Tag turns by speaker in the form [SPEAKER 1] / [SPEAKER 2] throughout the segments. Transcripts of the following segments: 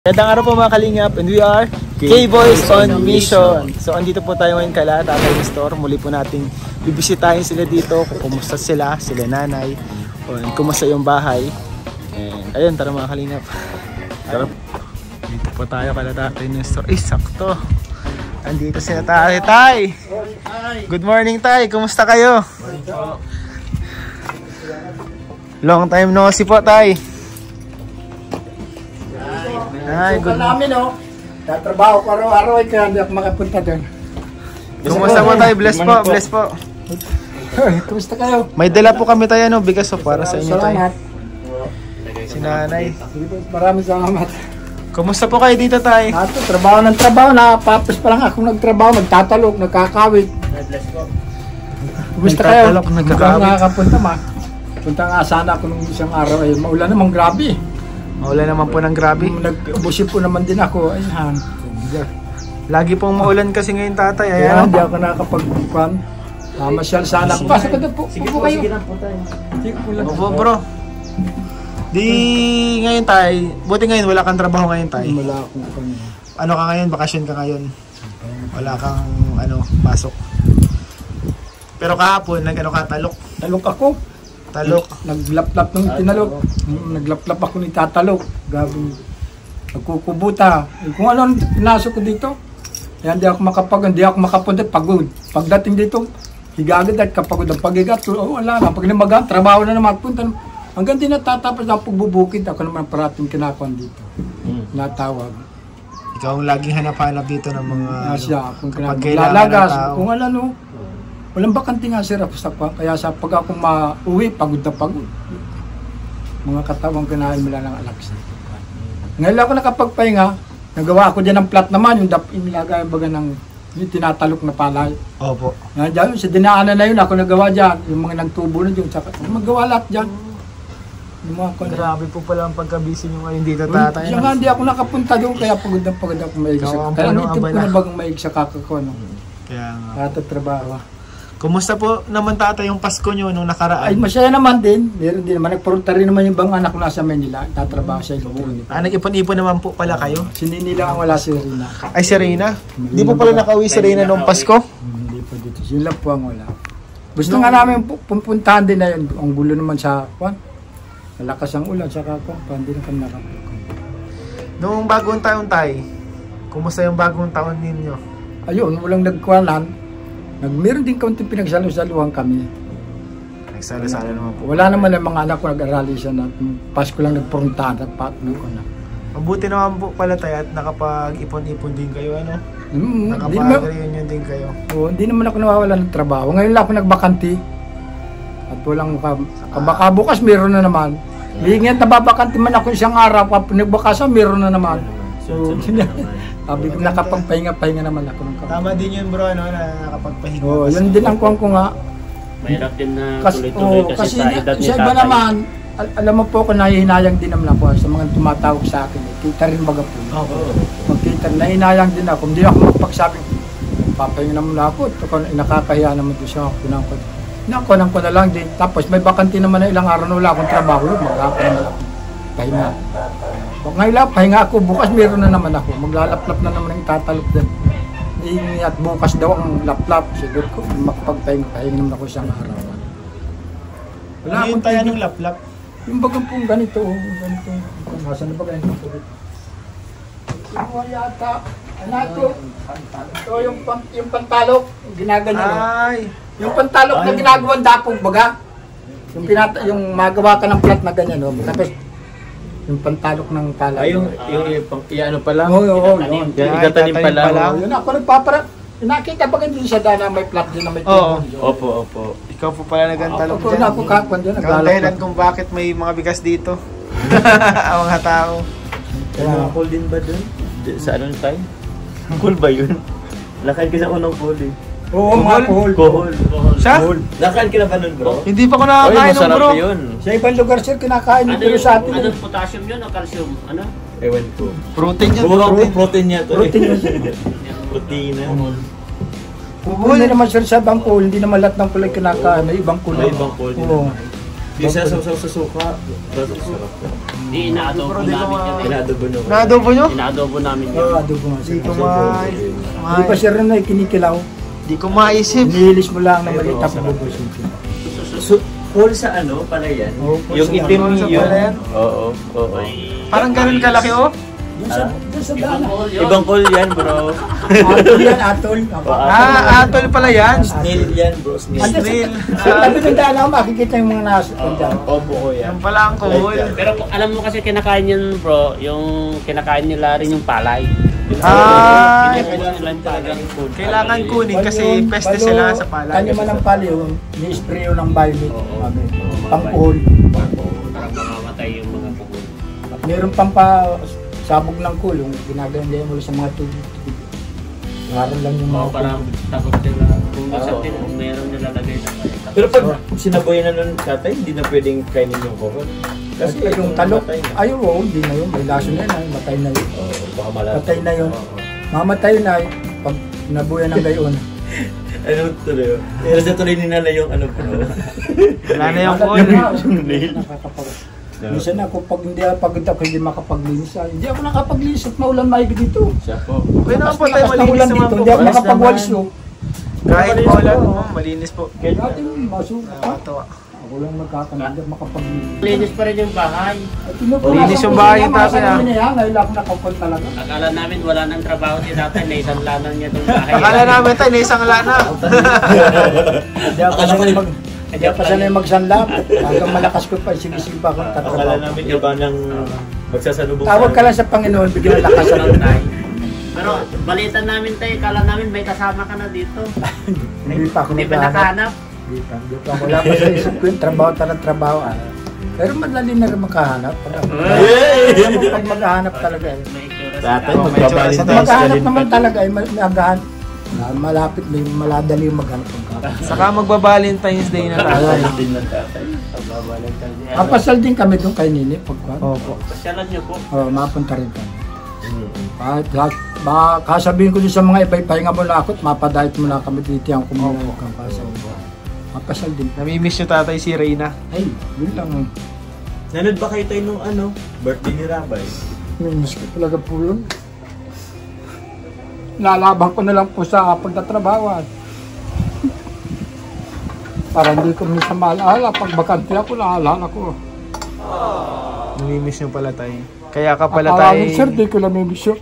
[SPEAKER 1] Magandang araw po mga kalingap, and we are K-Boys on Mission. So andito po tayo ngayon kala Tatay Nestor. Muli po nating bibisitahin sila dito, kung kumusta sila nanay, o kumusta yung bahay. And ayun, tara mga kalingap. Tara. Dito po tayo kala Tatay Nestor. Sakto. Andito sila Tay. Good morning Tay, kumusta kayo? Long time no see po Tay. Ay, good namin oh. Tatrabaho ko araw-araw kaya hindi ako makapunta doon. Kumusta po tayo? Bless po. Kumusta kayo? May dala po kami tayo bigas para sa inyo tayo. Salamat. Si nanay. Maraming salamat. Kumusta po kayo dito tayo? Trabaho ng trabaho. Nakapapos pa lang ako nagtrabaho. Magtatalog, nagkakawit. Bless po. Kumusta kayo? Nakakapunta ma. Punta nga sana ako nung isang araw. Ay, maulan naman grabe. Maulan naman po ng grabe. Nag-ubusin po naman din ako. Ayan. Lagi pong maulan kasi ngayon tatay. Ayan. Hindi ako nakakapag-pan. Masyal sana. Pasok ka doon po. Sige po kayo. Sige po lang. Opo bro. Di ngayon tay. Buti ngayon wala kang trabaho ngayon tay. Wala akong ano ka ngayon? Bakasyon ka ngayon? Wala kang pasok. Pero kahapon talok. Talok ako. Talok. Naglaplap nung tinalok. Naglaplap ako ni tatalok. Gagawin. Nagkukubuta. Kung ano pinasok ko dito. Hindi ako makapunta. Pagod. Pagdating dito, higagad at kapagod ang pagigat. Wala na. Pag namagaan, trabaho na naman. Punta. Hanggang din natatapos na pagbubukid. Ako naman parating kinakuan dito. Natawag. Ikaw ang laging hanap-hanap dito ng mga kapag kailangan ng tao. Kung walang bakante nga sir ako sa kaya sa pag ako mauwi, pagod na pagod. Mga katawang kinain mula ng alaksa. Ngayon ako nakapagpahinga, nagawa ako dyan ng plat naman, yung inilagay baga ng yung tinatalok na palay. Opo. Nandiyan, sa dinaanan na yun, ako nagawa dyan. Yung mga nagtubo na dyan, magawa lahat dyan. Grabe po pala ang pagka-busy nyo ngayon dito tatay. Siya nga, hindi ako nakapunta doon, kaya pagod ako maig sa kaya nitip ko na bagang maig sa kakako. Kaya nga. Trabaho. Kumusta po naman tatay yung Pasko nyo nung nakaraan? Ay, masaya naman din. Meron din naman. Nagpurunta rin naman yung bang anak ko nasa Manila. Tatrabaho sa Ilocos. Nag-ipon-ipon naman po pala kayo? Si Nini lang ang wala si Rina. Ay, si Rina? Hindi po pala nakauwi si Rina nung Pasko? Hindi po dito. Yun lang po ang wala. Gusto nga namin pupuntahan din na yun. Ang gulo naman sa kwan. Malakas ang ulan sa kakwan. Hindi na kami nakapunta. Noong bagong taon tayo, kumusta yung bagong taon ninyo? Ayun, walang nagkwanan. Meron din kaunting pinagsalo-saluhan kami. Nagsalo-salo naman po. Wala naman ang mga anak ko nag-arali siya na Pasko lang nagpruntahan at patno ko na. Mabuti naman po pala tayo at nakapag-ipon-ipon din kayo, nakapag-reunion din kayo. Oo, hindi naman ako nawawala ng trabaho. Ngayon lang ako nagbakanti. At walang baka bukas meron na naman. Hingit nababakanti man ako isang araw, kapag nagbakasa meron na naman. So, sabi ko nakapagpahinga naman ako ng kapag. Tama din yun bro, na nakapagpahinga. Oo, yun din ang kuwang ko nga. Mahirap din na tuloy-tuloy kasi sa edad ni tatay. Sa iba naman, alam mo po ako nahihinayang din naman ako sa mga tumatawag sa akin. Kita rin baga po. Magkita, nahihinayang din ako. Hindi ako magpagsabi, papahinga naman ako. Nakakahiya naman ito siya. Nakunan ko na lang din. Tapos may bakanti naman na ilang araw na wala akong trabaho. Mag-ako naman ako. Pahinga. Ngayon pahinga ako, bukas meron na naman ako. Maglalaplap na naman yung tatalop din. At bukas daw ang laplap. Siguro ko, makapagpahinga naman ako siyang araw. Wala akong tayo ng laplap. Yung bagang pong ganito. Ganito. Nasaan na ba ganito? Ito yata. Ito yung pantalok. Ginaganyan. Ay. Yung pantalok na ginagawang dapong baga. Yung magawa ka ng plat na ganyan. Tapos yung pantalok ng palay. Ay, yung ano pala? Oo, yun. Igatanim pala. Yun ako nagpapara. Nakita ba ganyan siya na may plat din na may tubo? Opo. Ikaw po pala nagantalok dyan. Opo, ako kakwan dyan. Ikaw dahilan kung bakit may mga bigas dito. Ang mga tao.
[SPEAKER 2] Kaya cool din ba dun? Sa anong time? Cool ba yun? Lakad ka sa unang cool eh.
[SPEAKER 1] Oo, mga kohol. Siya?
[SPEAKER 2] Nakain ka na ba nun bro?
[SPEAKER 1] Hindi pa ko nakakain nun bro.
[SPEAKER 2] Yun.
[SPEAKER 1] Sa ibang lugar sir, kinakain nyo pero sa atin.
[SPEAKER 2] Anong potassium yun o calcium? Ano? Ewan ko.
[SPEAKER 1] Protein yun.
[SPEAKER 2] Protein niya to.
[SPEAKER 1] Protein yun.
[SPEAKER 2] Protein na.
[SPEAKER 1] Hindi naman sir sa ibang kulay, hindi naman lahat ng kulay kinakain. May ibang kulay.
[SPEAKER 2] May ibang kulay.
[SPEAKER 1] Oo.
[SPEAKER 2] Di siya sa suka. Sarap.
[SPEAKER 3] Hindi, inaadobo
[SPEAKER 1] Pero di ko
[SPEAKER 3] namin yun.
[SPEAKER 2] Inadobo nyo.
[SPEAKER 1] Na-adobo nyo?
[SPEAKER 3] Inaadobo namin yun.
[SPEAKER 4] Oo, adobo nga
[SPEAKER 1] Di
[SPEAKER 4] sir.
[SPEAKER 1] ko
[SPEAKER 4] Hindi pa sir na kinikilaw.
[SPEAKER 1] Di ko maisip.
[SPEAKER 4] Inihilis mo lang na maliit tapos bubusin ko.
[SPEAKER 2] So, full sa ano pala yan?
[SPEAKER 4] Oo, full
[SPEAKER 2] Yung
[SPEAKER 4] sa
[SPEAKER 2] itim
[SPEAKER 1] ano, sa
[SPEAKER 2] yun.
[SPEAKER 1] pala yan?
[SPEAKER 2] Oo, oo.
[SPEAKER 1] Parang ganun kalaki oh.
[SPEAKER 4] Doon sa daan.
[SPEAKER 2] Ibang call yan, bro.
[SPEAKER 4] Atol yan, atol.
[SPEAKER 1] Atol pala yan.
[SPEAKER 2] Snail yan, bro. Snail.
[SPEAKER 1] Snail.
[SPEAKER 4] Sa tabi ng daan ako makikita yung mga nasa dyan.
[SPEAKER 2] Opo ko yan.
[SPEAKER 1] Yan pala ang cool.
[SPEAKER 3] Pero alam mo kasi kinakain yun bro, yung kinakain nila rin yung palay.
[SPEAKER 1] Ah,
[SPEAKER 3] Kailangan talagang food.
[SPEAKER 1] kailangan kunin kasi peste sila sa palay.
[SPEAKER 4] Taniman ng palay, ni-spray yun ng biomit. Pang-puhol.
[SPEAKER 3] Para mamamatay yung mga puhol.
[SPEAKER 4] Meron pang sabog ng kulong, ginagawa nila mula sa mga tubig. Ngaran lang yung mga
[SPEAKER 3] Para takot sila. Kung minsan din meron nilalagay na
[SPEAKER 2] Pero pag sinaboyan na nun tatay, hindi na pwedeng kainin yung cohon.
[SPEAKER 4] Kasi yung talok, ayaw, hindi na yun. May laso na yun, matay na yun.
[SPEAKER 2] Baka malasa.
[SPEAKER 4] Patay na yun. Mamatay na yun. Pag nabuyan ng gayon.
[SPEAKER 2] Ano tuloy? Pero sa tuloy ni Nana yung ano po.
[SPEAKER 1] Wala na yung cool.
[SPEAKER 4] Minsan ako, pag hindi ako pagod ako, hindi makapaglinis. Hindi ako nakapaglinis at maulan maigi dito.
[SPEAKER 2] Siya po.
[SPEAKER 1] Okay naman po tayo
[SPEAKER 4] Lakas ng
[SPEAKER 1] malinis
[SPEAKER 4] ulan
[SPEAKER 1] naman
[SPEAKER 4] dito,
[SPEAKER 1] po.
[SPEAKER 4] hindi ako
[SPEAKER 2] Walis
[SPEAKER 4] nakapagwalis
[SPEAKER 2] naman.
[SPEAKER 4] yun.
[SPEAKER 1] Kahit po ulan, malinis po.
[SPEAKER 4] Dati masuka pa.
[SPEAKER 1] Nakakatawa.
[SPEAKER 4] Ako lang magkakaroon, hindi ako makapaglinis.
[SPEAKER 3] Linis pa rin yung bahay.
[SPEAKER 1] Linis yung bahay yung tatay, ah.
[SPEAKER 4] Ngayon lang ako nakapag talaga.
[SPEAKER 3] Akala namin wala nang trabaho si tatay, may isang lanan niya itong bahay.
[SPEAKER 1] Akala namin tayo na isang lana.
[SPEAKER 4] Hindi ako sanay hindi ako sanay magsanlap. Hanggang malakas ko pa, sinisipa ko
[SPEAKER 2] Akala
[SPEAKER 4] tatrabaho.
[SPEAKER 2] namin iba ng magsasalubong.
[SPEAKER 4] Tawag ka lang sa Panginoon, bigyan ng lakas sa
[SPEAKER 3] Tay. Pero balita namin tayo, kala namin may kasama ka na dito.
[SPEAKER 4] Hindi pa ako
[SPEAKER 3] Hindi pa
[SPEAKER 4] naghahanap.
[SPEAKER 3] nakahanap.
[SPEAKER 4] Hindi pa. Wala pa sa isip ko yung trabaho, trabaho. Pero madali na rin makahanap. Pag maghahanap talaga eh.
[SPEAKER 3] May itsura si
[SPEAKER 2] Tatay,
[SPEAKER 3] tatay.
[SPEAKER 2] magbabalin
[SPEAKER 4] Pag
[SPEAKER 2] tayo sa
[SPEAKER 4] maghahanap
[SPEAKER 2] galing.
[SPEAKER 4] naman talaga eh, maghahanap. Malapit, may maladali yung maghanap ng kapatid.
[SPEAKER 1] Saka magba-Valentine's Day na tayo.
[SPEAKER 2] Tatay din ng tatay.
[SPEAKER 4] Kapasal din kami doon kay Nini. Pagkuhan.
[SPEAKER 1] Opo.
[SPEAKER 3] Pasyalan niyo po.
[SPEAKER 4] Mapunta rin kami. Baka kasabihin ko din sa mga iba, pahinga mo na ako at mapadahit mo na kami dito yung kumuha kang pasal. Mapasal din.
[SPEAKER 1] Namimiss nyo tatay si Reyna.
[SPEAKER 4] Ay, yun lang.
[SPEAKER 2] Nanood ba kayo tayo nung ano? Birthday ni Rabay?
[SPEAKER 4] Miss ko talaga po yun. Lalaban ko na lang po sa pagtatrabaho. Para hindi ko minsan maalala. Pag bakante ako, naalala ko.
[SPEAKER 1] Namimiss nyo pala tayo. Kaya ka pala tayo.
[SPEAKER 4] Akalamin sir, di ko namimiss yun.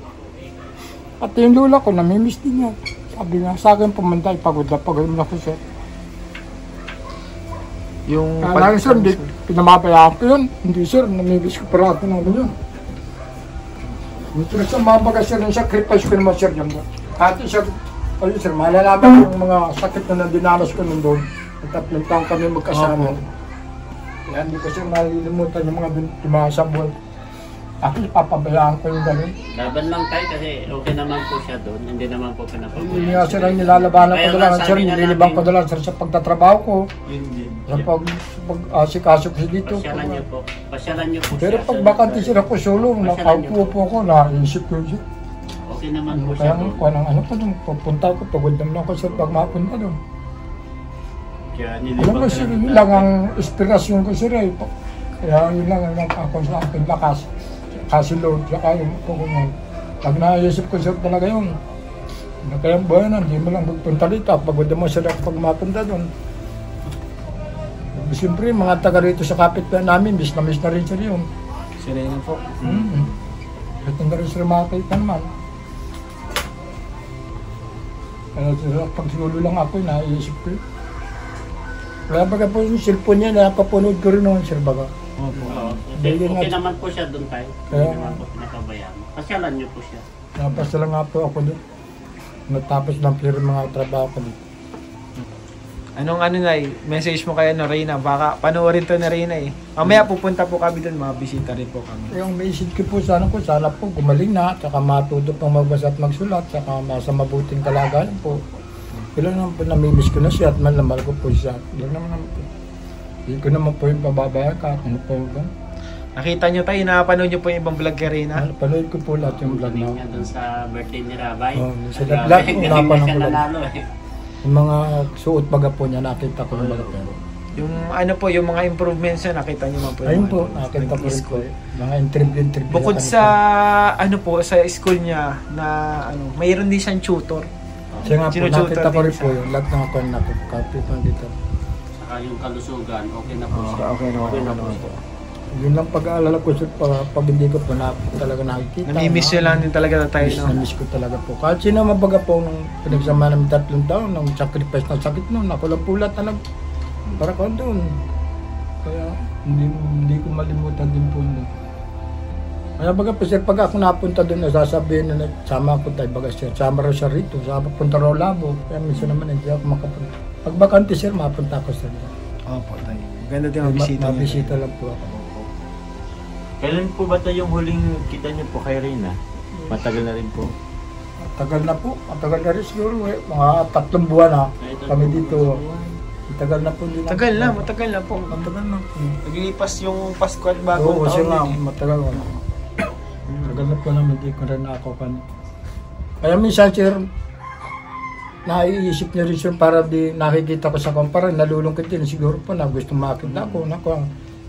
[SPEAKER 4] At yung lula ko, namimiss din yan. Sabi nga sa akin, pumunta, pagod na ko sir.
[SPEAKER 1] Yung
[SPEAKER 4] Kaya sir, hindi, pinamabayaan ko yun. Hindi sir, namimiss ko parati namin yun. Sir, sa mga baga sir, yung sacrifice ko naman sir yan. Ate sir, ayun sir, malalaman yung mga sakit na dinanas ko nun doon. Tatlong taong kami magkasama. Kaya hindi ko sir malilimutan yung mga sabon. Ako, papabayaan ko yung gano'n.
[SPEAKER 3] Laban lang tayo kasi okay naman po siya doon. Hindi naman po
[SPEAKER 4] Hindi nga
[SPEAKER 3] pinapabayaan.
[SPEAKER 4] sir, ang nilalabanan ko
[SPEAKER 3] Kaya
[SPEAKER 4] na lang
[SPEAKER 3] nga
[SPEAKER 4] sir,
[SPEAKER 3] sabi nga
[SPEAKER 4] nililibang ko
[SPEAKER 3] namin-
[SPEAKER 4] na lang sir sa pagtatrabaho ko.
[SPEAKER 2] Yun din.
[SPEAKER 4] Sa pag-asikaso ko dito.
[SPEAKER 3] Pasyalan niyo po. Pasyalan niyo po
[SPEAKER 4] Pero
[SPEAKER 3] siya.
[SPEAKER 4] pag bakante sir ako sulong, nakaupo po ako, naisip ko siya.
[SPEAKER 3] Okay naman po
[SPEAKER 4] Kaya
[SPEAKER 3] siya doon.
[SPEAKER 4] kung ano pa nung pupunta ko, pagod naman ako sir pag mapunta doon.
[SPEAKER 2] Kaya
[SPEAKER 4] Alam
[SPEAKER 2] nilibang
[SPEAKER 4] mo sir, yun lang ang inspirasyon ko sir eh. Kaya yun lang ang ako sa aking lakas. Kasi Lord, saka yung ako ngayon. Pag naisip ko sir talaga yun. Kaya buhay na, hindi mo lang magpunta dito. Pagod mo sir pag mapunta doon. Siyempre, mga taga rito sa kapitbahay namin, miss na rin sir yun.
[SPEAKER 1] Si Reyna po.
[SPEAKER 4] At hindi rin sila makakita naman. Kaya sila, pag siguro lang ako, naiisip ko. Wala baga po yung cellphone niya, napapunod ko rin naman sir baga.
[SPEAKER 3] Oo.
[SPEAKER 4] Hindi
[SPEAKER 3] Okay
[SPEAKER 4] nga-
[SPEAKER 3] naman po siya doon tayo.
[SPEAKER 4] Kaya-
[SPEAKER 3] Hindi naman po pinapabayaan. Pasyalan niyo po siya.
[SPEAKER 4] Napasa lang nga po ako doon. Natapos lang clear mga trabaho ko dito.
[SPEAKER 1] Anong message mo kay Reyna? Baka panoorin to ni Reyna eh. Mamaya pupunta po kami doon, mga bisita rin po kami.
[SPEAKER 4] Yung message ko po, sana po gumaling na, tsaka matuto pang magbasa at magsulat, tsaka masa mabuting kalagayan po. Ilan naman po namimiss ko na siya at malamal ko po siya. Ilan naman po. Hindi ko naman po yung pababayaan ka, ano po ba?
[SPEAKER 1] Nakita nyo tayo, napanood nyo po yung ibang vlog kay Reyna.
[SPEAKER 4] Panood ko po lahat yung vlog
[SPEAKER 3] Galing
[SPEAKER 4] na.
[SPEAKER 3] niya doon sa birthday ni Rabay.
[SPEAKER 4] Oo, sa
[SPEAKER 3] Grabe,
[SPEAKER 4] lahat,
[SPEAKER 3] galing
[SPEAKER 4] napanood
[SPEAKER 3] na siya
[SPEAKER 4] ko lang.
[SPEAKER 3] nanalo eh.
[SPEAKER 4] Yung mga suot baga po niya, nakita ko yung baga pero.
[SPEAKER 1] Yung ano po, yung mga improvements na nakita niyo man po.
[SPEAKER 4] Ayun
[SPEAKER 1] yung
[SPEAKER 4] po,
[SPEAKER 1] ano,
[SPEAKER 4] nakita ko rin po.
[SPEAKER 1] nag-school.
[SPEAKER 4] Mga interview.
[SPEAKER 1] Bukod
[SPEAKER 4] na
[SPEAKER 1] sa ano po, sa school niya na ano, mayroon din siyang tutor.
[SPEAKER 4] Siya nga po,
[SPEAKER 1] Sinututor
[SPEAKER 4] nakita ko
[SPEAKER 1] din
[SPEAKER 4] rin po
[SPEAKER 1] siya.
[SPEAKER 4] yung lahat ng ako nakapit pa dito.
[SPEAKER 3] Saka yung kalusugan, okay na po siya.
[SPEAKER 1] Okay na po.
[SPEAKER 4] Yun lang pag-aalala ko sir, pag hindi ko po na talaga nakikita.
[SPEAKER 1] Nami-miss nyo lang din talaga tayo, no?
[SPEAKER 4] Na-miss ko talaga po. Kahit sino mabaga po nung pinagsama namin 3 taon, nung sacrifice ng sakit noon, ako lang pulat na para ko doon. Kaya hindi ko malimutan din po yun. Kaya baga po sir, pag ako napunta doon, nasasabihin na sama ko tayo baga sir. Sama raw siya rito, sama punta raw Labo. Kaya minsan naman hindi ako makapunta. Pag bakante sir, mapunta ako sir.
[SPEAKER 1] Opo, tayo. Ganda din mabisita.
[SPEAKER 4] Mabisita lang po ako.
[SPEAKER 2] Kailan po ba tayo yung huling kita niyo po kay Reyna? Matagal na rin po.
[SPEAKER 4] Matagal na po. Matagal na rin siguro eh. Mga 3 buwan na kami dito. Matagal na po din.
[SPEAKER 1] Matagal na po.
[SPEAKER 4] Matagal na po.
[SPEAKER 1] Naglilipas yung Pasko at bagong
[SPEAKER 4] Oo,
[SPEAKER 1] taon.
[SPEAKER 4] siya nga.
[SPEAKER 1] din eh.
[SPEAKER 4] Matagal na. Matagal na po naman. Hindi ko rin ako kan. Kaya minsan sir, naiisip niya rin sir para di nakikita ko sa kumpara. Nalulungkot din. Siguro po na gusto makita ako. Naku,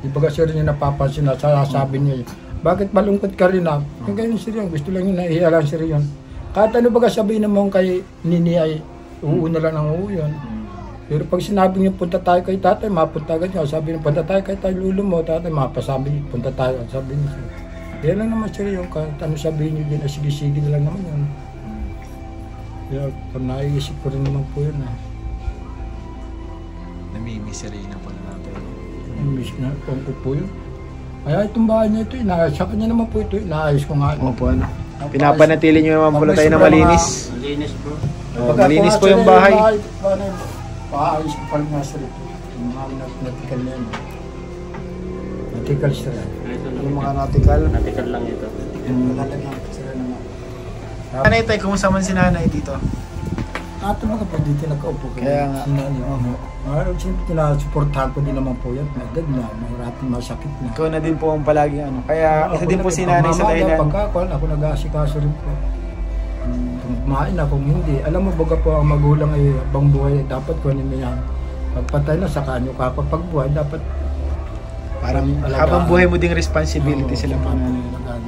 [SPEAKER 4] di ba kasi rin yung napapansin na sasabi niya, bakit malungkot ka rin na? Yung ganyan sir yun, gusto lang yung naihiyalan sir yun. Kahit ano ba sabihin naman kay Nini ay uuna lang ng yun. Pero pag sinabi niyo punta tayo kay tatay, mapunta agad niya. Sabi niyo punta tayo kay tayo lulo mo, tatay, mapasabi niyo punta tayo. Sabi niyo sir. Yan lang naman sir yung kahit ano sabihin niyo din, sige-sige lang naman yun. Kaya pag naiisip ko rin naman po yun.
[SPEAKER 1] Nami-miss rin na po natin.
[SPEAKER 4] Miss na ko po yun. Kaya itong bahay niya ito, sa kanya naman po ito, inaayos ko nga.
[SPEAKER 1] Opo, ano. Pinapanatili nyo naman pala tayo na malinis.
[SPEAKER 3] Malinis bro.
[SPEAKER 1] Malinis po yung bahay.
[SPEAKER 4] Paayos ko pala nga sir ito. Yung mga natikal na yun. Natikal sir.
[SPEAKER 1] Yung mga natikal.
[SPEAKER 3] Natikal lang ito.
[SPEAKER 4] Nakalagyan ko sir naman.
[SPEAKER 1] Nanay tayo, kumusta man si nanay dito?
[SPEAKER 4] Ato mga pa dito nagkaupo ko.
[SPEAKER 1] Kaya nga.
[SPEAKER 4] Siyempre tinasuportahan ko din naman po yan. Magdag na, maraming masakit na.
[SPEAKER 1] Ikaw na din po ang palagi ano. Kaya isa din po si nanay sa Thailand.
[SPEAKER 4] Pagkakuan, ako nag-aasikaso rin po. Kung kumain na, kung hindi. Alam mo baga po ang magulang ay habang buhay, dapat kunin mo yan. Pagpatay na sa kanyo ka, pag buhay, dapat
[SPEAKER 1] Parang habang buhay mo ding responsibility sila po.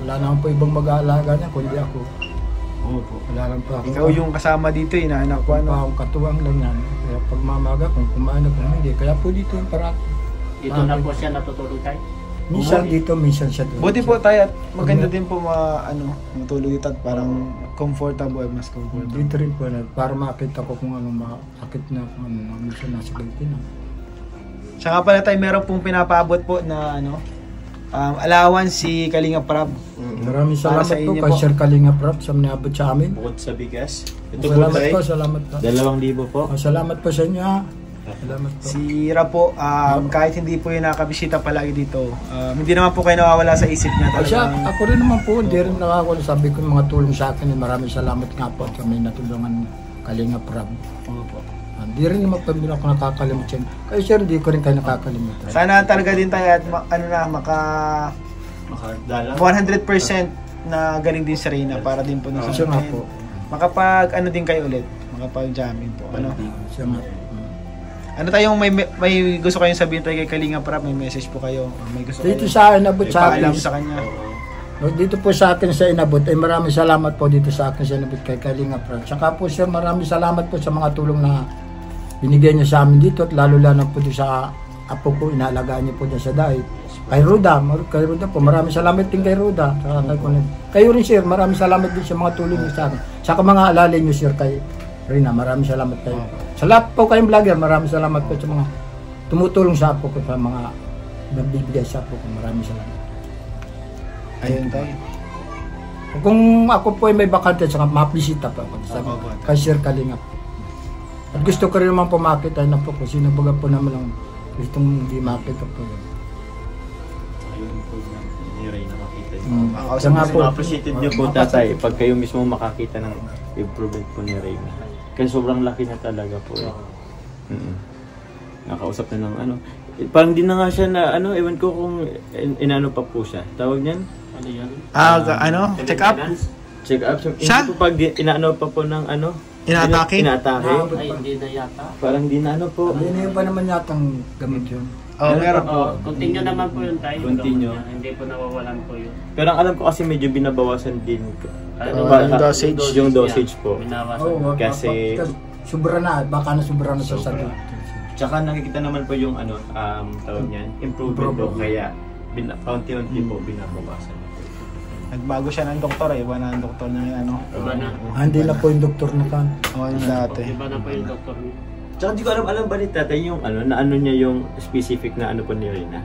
[SPEAKER 4] Wala naman po ibang mag-aalaga niya, kundi ako.
[SPEAKER 2] Opo.
[SPEAKER 4] Wala lang po ako.
[SPEAKER 1] Ikaw yung kasama dito, inaanak ko
[SPEAKER 4] Ano?
[SPEAKER 1] ano.
[SPEAKER 4] Akong katuwang lang yan. Kaya pag mamaga, kung kumain na, kung hindi. Kaya po dito yung parati.
[SPEAKER 3] Dito na po siya natutulog tayo.
[SPEAKER 4] Minsan dito, minsan siya doon.
[SPEAKER 1] Buti po tayo at maganda din po matulog dito at parang comfortable, mas comfortable.
[SPEAKER 4] Dito rin po, para makita ko kung anong makakit na, kung ano, minsan nasa ganito na.
[SPEAKER 1] Saka pala tayo meron pong pinapaabot po na allowance si Kalinga Prab.
[SPEAKER 4] Maraming
[SPEAKER 1] Para
[SPEAKER 4] salamat
[SPEAKER 1] sa
[SPEAKER 4] po
[SPEAKER 1] inyo
[SPEAKER 4] kay
[SPEAKER 1] po.
[SPEAKER 4] Sir Kalinga Prab sa minabot sa amin.
[SPEAKER 2] Bukod sa bigas. Ito po
[SPEAKER 4] Salamat
[SPEAKER 2] tayo.
[SPEAKER 4] po, salamat po.
[SPEAKER 2] 2,000 po.
[SPEAKER 4] Salamat po sa inyo ha. Salamat po.
[SPEAKER 1] Si Ra po, kahit hindi po yung nakabisita palagi dito, hindi naman po kayo nawawala sa isip niya
[SPEAKER 4] Siya,
[SPEAKER 1] talaga.
[SPEAKER 4] ako rin naman po, hindi rin nakakawala. Sabi ko yung mga tulong sa akin, maraming salamat nga po at kami natulungan Kalinga Prab.
[SPEAKER 1] Opo.
[SPEAKER 4] Hindi rin naman pa ako nakakalimut yan. Kaya sir, hindi ko rin kayo nakakalimutan.
[SPEAKER 1] Sana talaga din tayo at maka
[SPEAKER 2] Makadalang.
[SPEAKER 1] 100% na galing din si Reyna para din po na
[SPEAKER 4] Siya nga po.
[SPEAKER 1] makapag din kayo ulit, makapag-jamming po. Ano?
[SPEAKER 4] Siya nga.
[SPEAKER 1] Ano tayong may gusto kayong sabihin tayo kay Kalinga Prab, may message po kayo. May gusto
[SPEAKER 4] Dito
[SPEAKER 1] kayo
[SPEAKER 4] sa inabot sa akin.
[SPEAKER 1] ipaalam sa kanya.
[SPEAKER 4] Dito po sa akin sa inabot, ay maraming salamat po dito sa akin sa inabot kay Kalinga Prab. Saka po sir, maraming salamat po sa mga tulong na binigay niyo sa amin dito at lalo-lalo po dito sa apo ko, inaalagaan niyo po dyan sa dahil. Kay Ruda po, maraming salamat din kay Ruda. Saka kay Kunin. Kayo rin sir, maraming salamat din sa mga tulong niyo sa akin. Saka mga alala niyo sir kay Reyna, maraming salamat kayo. Sa lahat po kayong vlogger, maraming salamat po sa mga tumutulong sa apo ko, sa mga nagbibigay sa apo ko. Maraming salamat.
[SPEAKER 1] Ayun tayo.
[SPEAKER 4] Kung ako po ay may bakante, saka mabisita pa ako. Kay Sir Kalinga. At gusto ko rin naman po makita na po kung sino baga po naman ang gustong hindi makita po yun.
[SPEAKER 2] Ayun po ni Reyna makita yun.
[SPEAKER 4] Kaya nga po,
[SPEAKER 2] Appreciated niyo po tatay pag kayo mismo makakita ng improvement po ni Reyna. Kasi sobrang laki na talaga po. Nakausap na ng ano. Parang di na nga siya na ewan ko kung inano pa po siya. Tawag niyan?
[SPEAKER 3] Ano yan?
[SPEAKER 1] Check up?
[SPEAKER 2] Check up.
[SPEAKER 1] Siya?
[SPEAKER 2] Hindi po pag inaano pa po ng
[SPEAKER 1] Inatake?
[SPEAKER 2] Inatake.
[SPEAKER 3] Ay, hindi na yata.
[SPEAKER 2] Parang di na ano po.
[SPEAKER 4] Hindi pa naman yatang gamit yun.
[SPEAKER 1] Oh, meron po.
[SPEAKER 3] Continue naman po yun tayo.
[SPEAKER 2] Continue.
[SPEAKER 3] Hindi po nawawalan po yun.
[SPEAKER 2] Pero ang alam ko kasi medyo binabawasan din.
[SPEAKER 1] yung dosage.
[SPEAKER 2] Yung dosage po.
[SPEAKER 3] Binawasan.
[SPEAKER 4] Oo,
[SPEAKER 2] Kasi-
[SPEAKER 4] sobra na, baka na sobra na sa sarili.
[SPEAKER 2] Tsaka nakikita naman po yung ano, tawag niyan, improvement po. Kaya paunti-unti po binabawasan.
[SPEAKER 1] Nagbago siya ng doktor eh. Iba na ang doktor niya ano.
[SPEAKER 3] Iba na.
[SPEAKER 4] Hindi na po yung doktor na kan.
[SPEAKER 1] Oo, yung dati.
[SPEAKER 3] Iba na po yung doktor niya.
[SPEAKER 2] Tsaka di ko alam ba ni tatay yung ano, na ano niya yung specific na ano po ni Rina?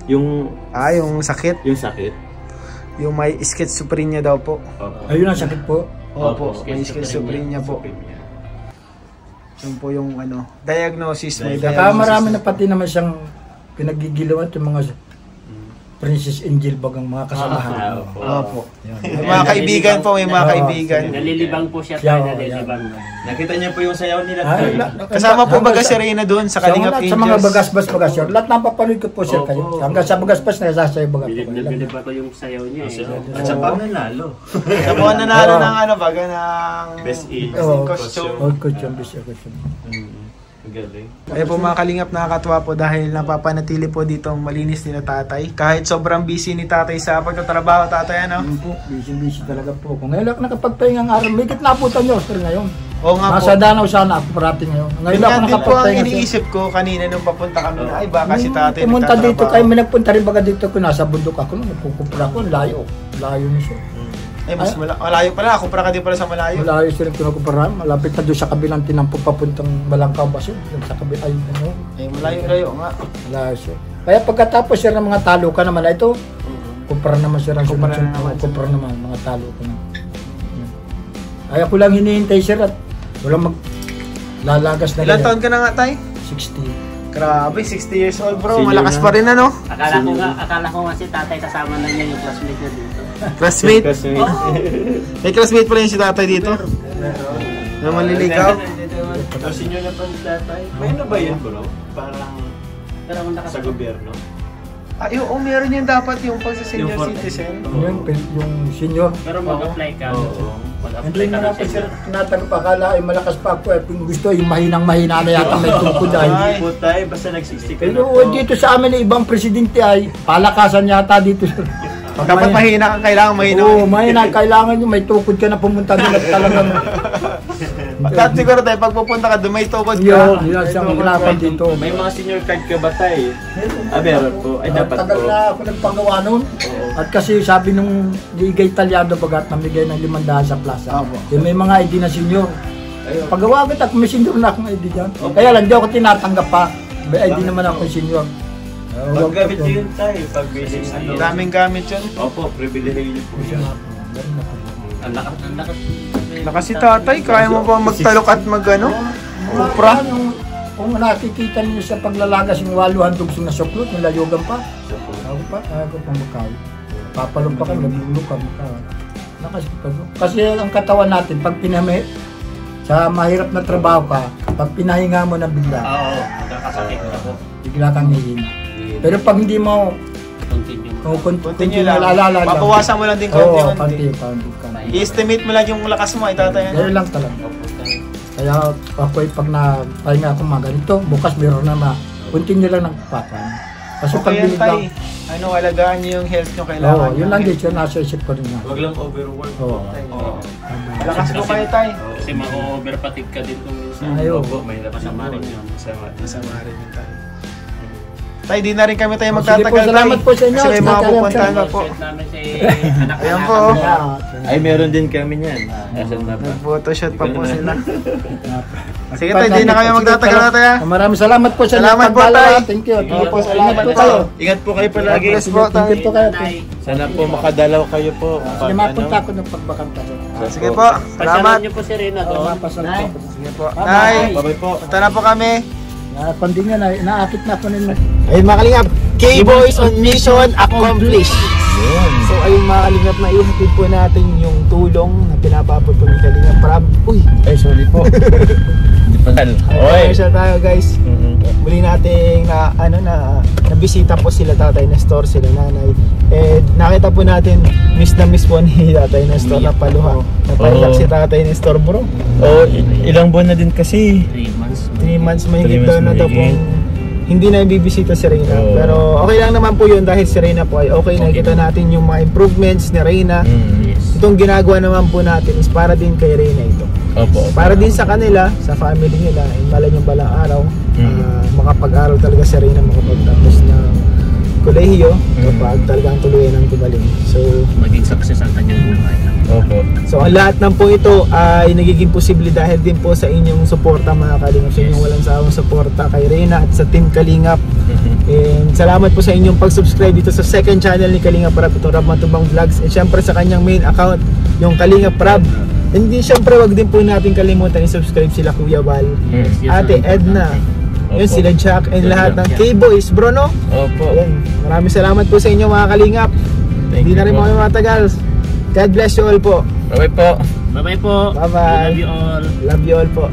[SPEAKER 2] Yung
[SPEAKER 1] Yung sakit.
[SPEAKER 2] yung sakit.
[SPEAKER 1] Yung may schizophrenia daw po.
[SPEAKER 2] Opo.
[SPEAKER 4] Ayun ang sakit po.
[SPEAKER 1] Opo, may schizophrenia po. Yun po yung ano, diagnosis. May
[SPEAKER 4] Saka
[SPEAKER 1] diagnosis.
[SPEAKER 4] marami na pati naman siyang pinagigilawan yung mga Princess Angel bagang mga kasamahan.
[SPEAKER 1] Opo. May mga kaibigan po, may mga kaibigan.
[SPEAKER 3] Nalilibang po siya
[SPEAKER 4] Siya,
[SPEAKER 3] tayo, nalilibang.
[SPEAKER 2] Nakita niyo po yung sayaw nila
[SPEAKER 4] Ay,
[SPEAKER 2] tayo.
[SPEAKER 1] Kasama po baga si Reyna doon sa Kalingap
[SPEAKER 4] Sa mga
[SPEAKER 1] Angels.
[SPEAKER 4] bagas-bas sir. Lahat ng papanood ko po sir
[SPEAKER 2] Opo.
[SPEAKER 4] kayo. Hanggang sa bagas-bas na sasayo bagas
[SPEAKER 3] Bilib na
[SPEAKER 4] po.
[SPEAKER 3] bilib ako yung sayaw niya eh.
[SPEAKER 2] At sa pang nanalo.
[SPEAKER 1] Siya po ang nanalo ng ano baga ng
[SPEAKER 2] Best in
[SPEAKER 4] Oo.
[SPEAKER 1] costume.
[SPEAKER 4] Old costume, bisyo costume.
[SPEAKER 2] Galing.
[SPEAKER 1] Ayun po mga Kalingap, nakakatuwa po dahil napapanatili po dito ang malinis nila tatay. Kahit sobrang busy ni tatay sa pagtatrabaho tatay ano.
[SPEAKER 4] Yun po, busy talaga po. Kung ngayon lang nakapagpahinga ng araw, may kitnaputan nyo sir ngayon.
[SPEAKER 1] Oo nga po.
[SPEAKER 4] Nasa Danau sana ako parating ngayon. Ngayon
[SPEAKER 1] Yun
[SPEAKER 4] lang
[SPEAKER 1] nga
[SPEAKER 4] ako
[SPEAKER 1] din po ang
[SPEAKER 4] nakapagpahinga sir.
[SPEAKER 1] iniisip ko kanina nung papunta kami na ay baka si tatay
[SPEAKER 4] Pumunta dito
[SPEAKER 1] nagtatrabaho.
[SPEAKER 4] kayo, may nagpunta rin baga dito ko nasa bundok ako. Nagkukupra ko, layo. Layo na siya.
[SPEAKER 1] Ay mas malayo pala, kumpara ka din pala sa malayo.
[SPEAKER 4] Malayo sila kinukupra. Malapit na doon sa kabilang tinampo papuntang Balangkaw Baso. Sa kabilang, ay ano,
[SPEAKER 1] Ay malayo-layo nga.
[SPEAKER 4] malayo siya. Kaya pagkatapos sir ng mga talo ka naman, ito, kupra naman sir ang
[SPEAKER 1] Kupra
[SPEAKER 4] sumunod.
[SPEAKER 1] naman.
[SPEAKER 4] Kupra naman, mga talo ka na. Kaya ko lang hinihintay sir at walang maglalagas na
[SPEAKER 1] Ilan taon ka na nga tay?
[SPEAKER 4] 60.
[SPEAKER 1] Grabe, 60 years old bro.
[SPEAKER 2] Senior
[SPEAKER 1] Malakas
[SPEAKER 2] na.
[SPEAKER 1] pa rin ano.
[SPEAKER 3] Akala ko nga si tatay kasama na niya yung classmate niya dito.
[SPEAKER 1] Classmate.
[SPEAKER 2] Kasi
[SPEAKER 1] May classmate pala yung si tatay dito. Na manliligaw.
[SPEAKER 2] senior na po ni tatay. May ano ba yun bro? Parang
[SPEAKER 3] Pero kung
[SPEAKER 2] sa gobyerno.
[SPEAKER 1] Ay, oo, meron yun dapat yung pag sa senior
[SPEAKER 2] Yung
[SPEAKER 1] citizen.
[SPEAKER 4] Yung senior.
[SPEAKER 3] Pero mag-apply ka.
[SPEAKER 2] Oo.
[SPEAKER 4] Hindi
[SPEAKER 3] Mag-apply ka
[SPEAKER 4] na
[SPEAKER 3] ng
[SPEAKER 4] ako sir
[SPEAKER 3] senior.
[SPEAKER 4] tinatanong pa, akala ay malakas pa ako. Kung gusto, yung mahinang-mahina na yata may tungkod ay.
[SPEAKER 2] Hindi po tayo, basta nagsistik ka na
[SPEAKER 4] Pero
[SPEAKER 2] po.
[SPEAKER 4] dito sa amin na ibang presidente ay palakasan yata dito sir.
[SPEAKER 1] Dapat mahina kang kailangan mahina.
[SPEAKER 4] Oo, mahina. Kailangan nyo, may tukod ka na pumunta doon at talagang...
[SPEAKER 1] At siguro tayo, pag pupunta ka doon, may tukod ka.
[SPEAKER 4] Yun siyang hirapan dito.
[SPEAKER 2] May mga senior card ka ba tayo? Meron po. Ay, dapat
[SPEAKER 4] Tagal
[SPEAKER 2] po.
[SPEAKER 4] na ako nagpagawa noon. At kasi sabi nung Ligay Talyado bagat namigay ng 500 sa plaza.
[SPEAKER 1] Opo.
[SPEAKER 4] May mga ID na senior. Pagawa agad ako, may senior na akong ID dyan. Kaya lang, di ako tinatanggap pa. May ID naman ako senior.
[SPEAKER 2] Paggamit yun tayo, pag basic ano.
[SPEAKER 1] Daming gamit yun.
[SPEAKER 2] Opo, privilege po siya.
[SPEAKER 3] Ang lakas, ang lakas.
[SPEAKER 1] Lakas si tatay, kaya mo ba magtalok at mag-ano? Kupra?
[SPEAKER 4] Kung nakikita niyo sa paglalagas yung waluhan dugsong na suklot, nilayugan pa. Ako pa makaw. Papalong pa kayo, nabulog ka makaw. Lakas pa doon. Kasi ang katawan natin, pag sa mahirap na trabaho ka, pag pinahinga mo na bigla,
[SPEAKER 3] Oo, magkakasakit ako.
[SPEAKER 4] bigla kang hihina. Pero pag hindi mo,
[SPEAKER 3] Continue.
[SPEAKER 1] Continue lang. Papawasan mo lang din
[SPEAKER 4] Oo,
[SPEAKER 1] konti-konti.
[SPEAKER 4] konti.
[SPEAKER 1] I-estimate mo lang yung lakas mo, ay tatay.
[SPEAKER 4] Gano'n lang talaga. Kaya ako ay pag napahinga ako mga ganito, bukas meron na continue lang nagpapan. Kasi pag
[SPEAKER 1] Okay yan
[SPEAKER 4] biniglang,
[SPEAKER 1] tay. Ano, alagaan niyo yung health nyo kailangan.
[SPEAKER 4] oo, yun lang din siya, nasa isip ko rin na.
[SPEAKER 2] Huwag lang overwork.
[SPEAKER 4] Oo.
[SPEAKER 1] Oo. Malakas mo kayo tay.
[SPEAKER 3] Kasi ma-overfatigue ka din kung minsan.
[SPEAKER 4] Ayaw.
[SPEAKER 2] Opo, may labas
[SPEAKER 3] Masama rin
[SPEAKER 2] yun.
[SPEAKER 3] yun.
[SPEAKER 1] Masama rin yun tay. Tay, di na rin kami tayo
[SPEAKER 4] Sige po,
[SPEAKER 1] magtatagal tay.
[SPEAKER 4] salamat po sa inyo.
[SPEAKER 1] Kasi may mga
[SPEAKER 4] Salamat
[SPEAKER 1] pupuntahan
[SPEAKER 4] sa
[SPEAKER 1] na po.
[SPEAKER 3] Shot namin si anak
[SPEAKER 1] Ayan
[SPEAKER 3] na
[SPEAKER 1] po.
[SPEAKER 3] namin.
[SPEAKER 2] Ay, meron din kami niyan. Asan na ba?
[SPEAKER 1] Nag-photoshoot pa po sila. Sige
[SPEAKER 4] Sige
[SPEAKER 1] tay, di na kami magtatagal na tayo.
[SPEAKER 4] Maraming salamat po sa inyo.
[SPEAKER 1] Salamat po,
[SPEAKER 4] pagdalaw,
[SPEAKER 1] tay.
[SPEAKER 4] Thank you.
[SPEAKER 1] Sige po,
[SPEAKER 4] Ingat
[SPEAKER 1] salamat
[SPEAKER 4] po
[SPEAKER 1] po.
[SPEAKER 4] kayo.
[SPEAKER 2] Ingat po kayo palagi.
[SPEAKER 1] God bless po, tay.
[SPEAKER 4] Ingat po kayo.
[SPEAKER 2] Sana po makadalaw kayo po.
[SPEAKER 4] Sige, mapunta ako ng pagbakanta.
[SPEAKER 1] Sige po,
[SPEAKER 3] Pasyalan
[SPEAKER 1] salamat.
[SPEAKER 3] niyo po si Rina doon.
[SPEAKER 4] Mapasal po.
[SPEAKER 1] Sige po. Tay,
[SPEAKER 2] Bye-bye po.
[SPEAKER 1] punta na po kami.
[SPEAKER 4] Pandingan na, inaakit na ako ninyo.
[SPEAKER 1] Ayun mga kalingap, K-Boys on mission accomplished. So ayun mga kalingap, na ihatid po natin yung tulong na pinapabot po ni Kalingap Prab. Uy,
[SPEAKER 2] Ay, sorry po. Hindi pa commercial.
[SPEAKER 1] Commercial tayo guys.
[SPEAKER 2] Mm-mm.
[SPEAKER 1] Muli nating nabisita po sila Tatay Nestor, sila nanay. Nakita po natin, miss na miss po ni Tatay Nestor na paluha. Napaiyak si Tatay Nestor bro.
[SPEAKER 2] Ilang buwan na din kasi.
[SPEAKER 3] 3 months.
[SPEAKER 1] 3 months mahigit
[SPEAKER 2] 3
[SPEAKER 1] daw na daw
[SPEAKER 2] mahigit.
[SPEAKER 1] pong hindi na ibibisita si Reyna. Pero okay lang naman po yun dahil si Reyna po ay okay. Nakita natin yung mga improvements ni Reyna.
[SPEAKER 3] Yes.
[SPEAKER 1] Itong ginagawa naman po natin is para din kay Reyna ito.
[SPEAKER 2] Opo.
[SPEAKER 1] Para din sa kanila, sa family nila, malay yung balang araw, makapag-aral talaga si Reyna, makapagtapos ng kolehiyo kapag talagang tuluyan ang tumaling. So,
[SPEAKER 3] Maging success ang kanyang buhay.
[SPEAKER 2] Opo.
[SPEAKER 1] so ang lahat ng po ito ay nagiging posible dahil din po sa inyong suporta mga Kalingap, sa inyong walang sawang suporta kay Reyna at sa Team Kalingap. And salamat po sa inyong pag-subscribe dito sa second channel ni Kalingap Rab, itong Rab Matubang Vlogs, and syempre sa kanyang main account, yung Kalingap Rab. Hindi syempre wag din po natin kalimutan i-subscribe sila Kuya Val, Ate Edna, yun sila Jack, and lahat ng K-Boys bro, no?
[SPEAKER 2] Opo.
[SPEAKER 1] Yan. Maraming salamat po sa inyo mga Kalingap. Hindi na rin mo kami matagal. God bless you all po.
[SPEAKER 2] Bye-bye po.
[SPEAKER 3] Bye-bye po.
[SPEAKER 1] Bye-bye.
[SPEAKER 3] We love you all.
[SPEAKER 1] Love you all po.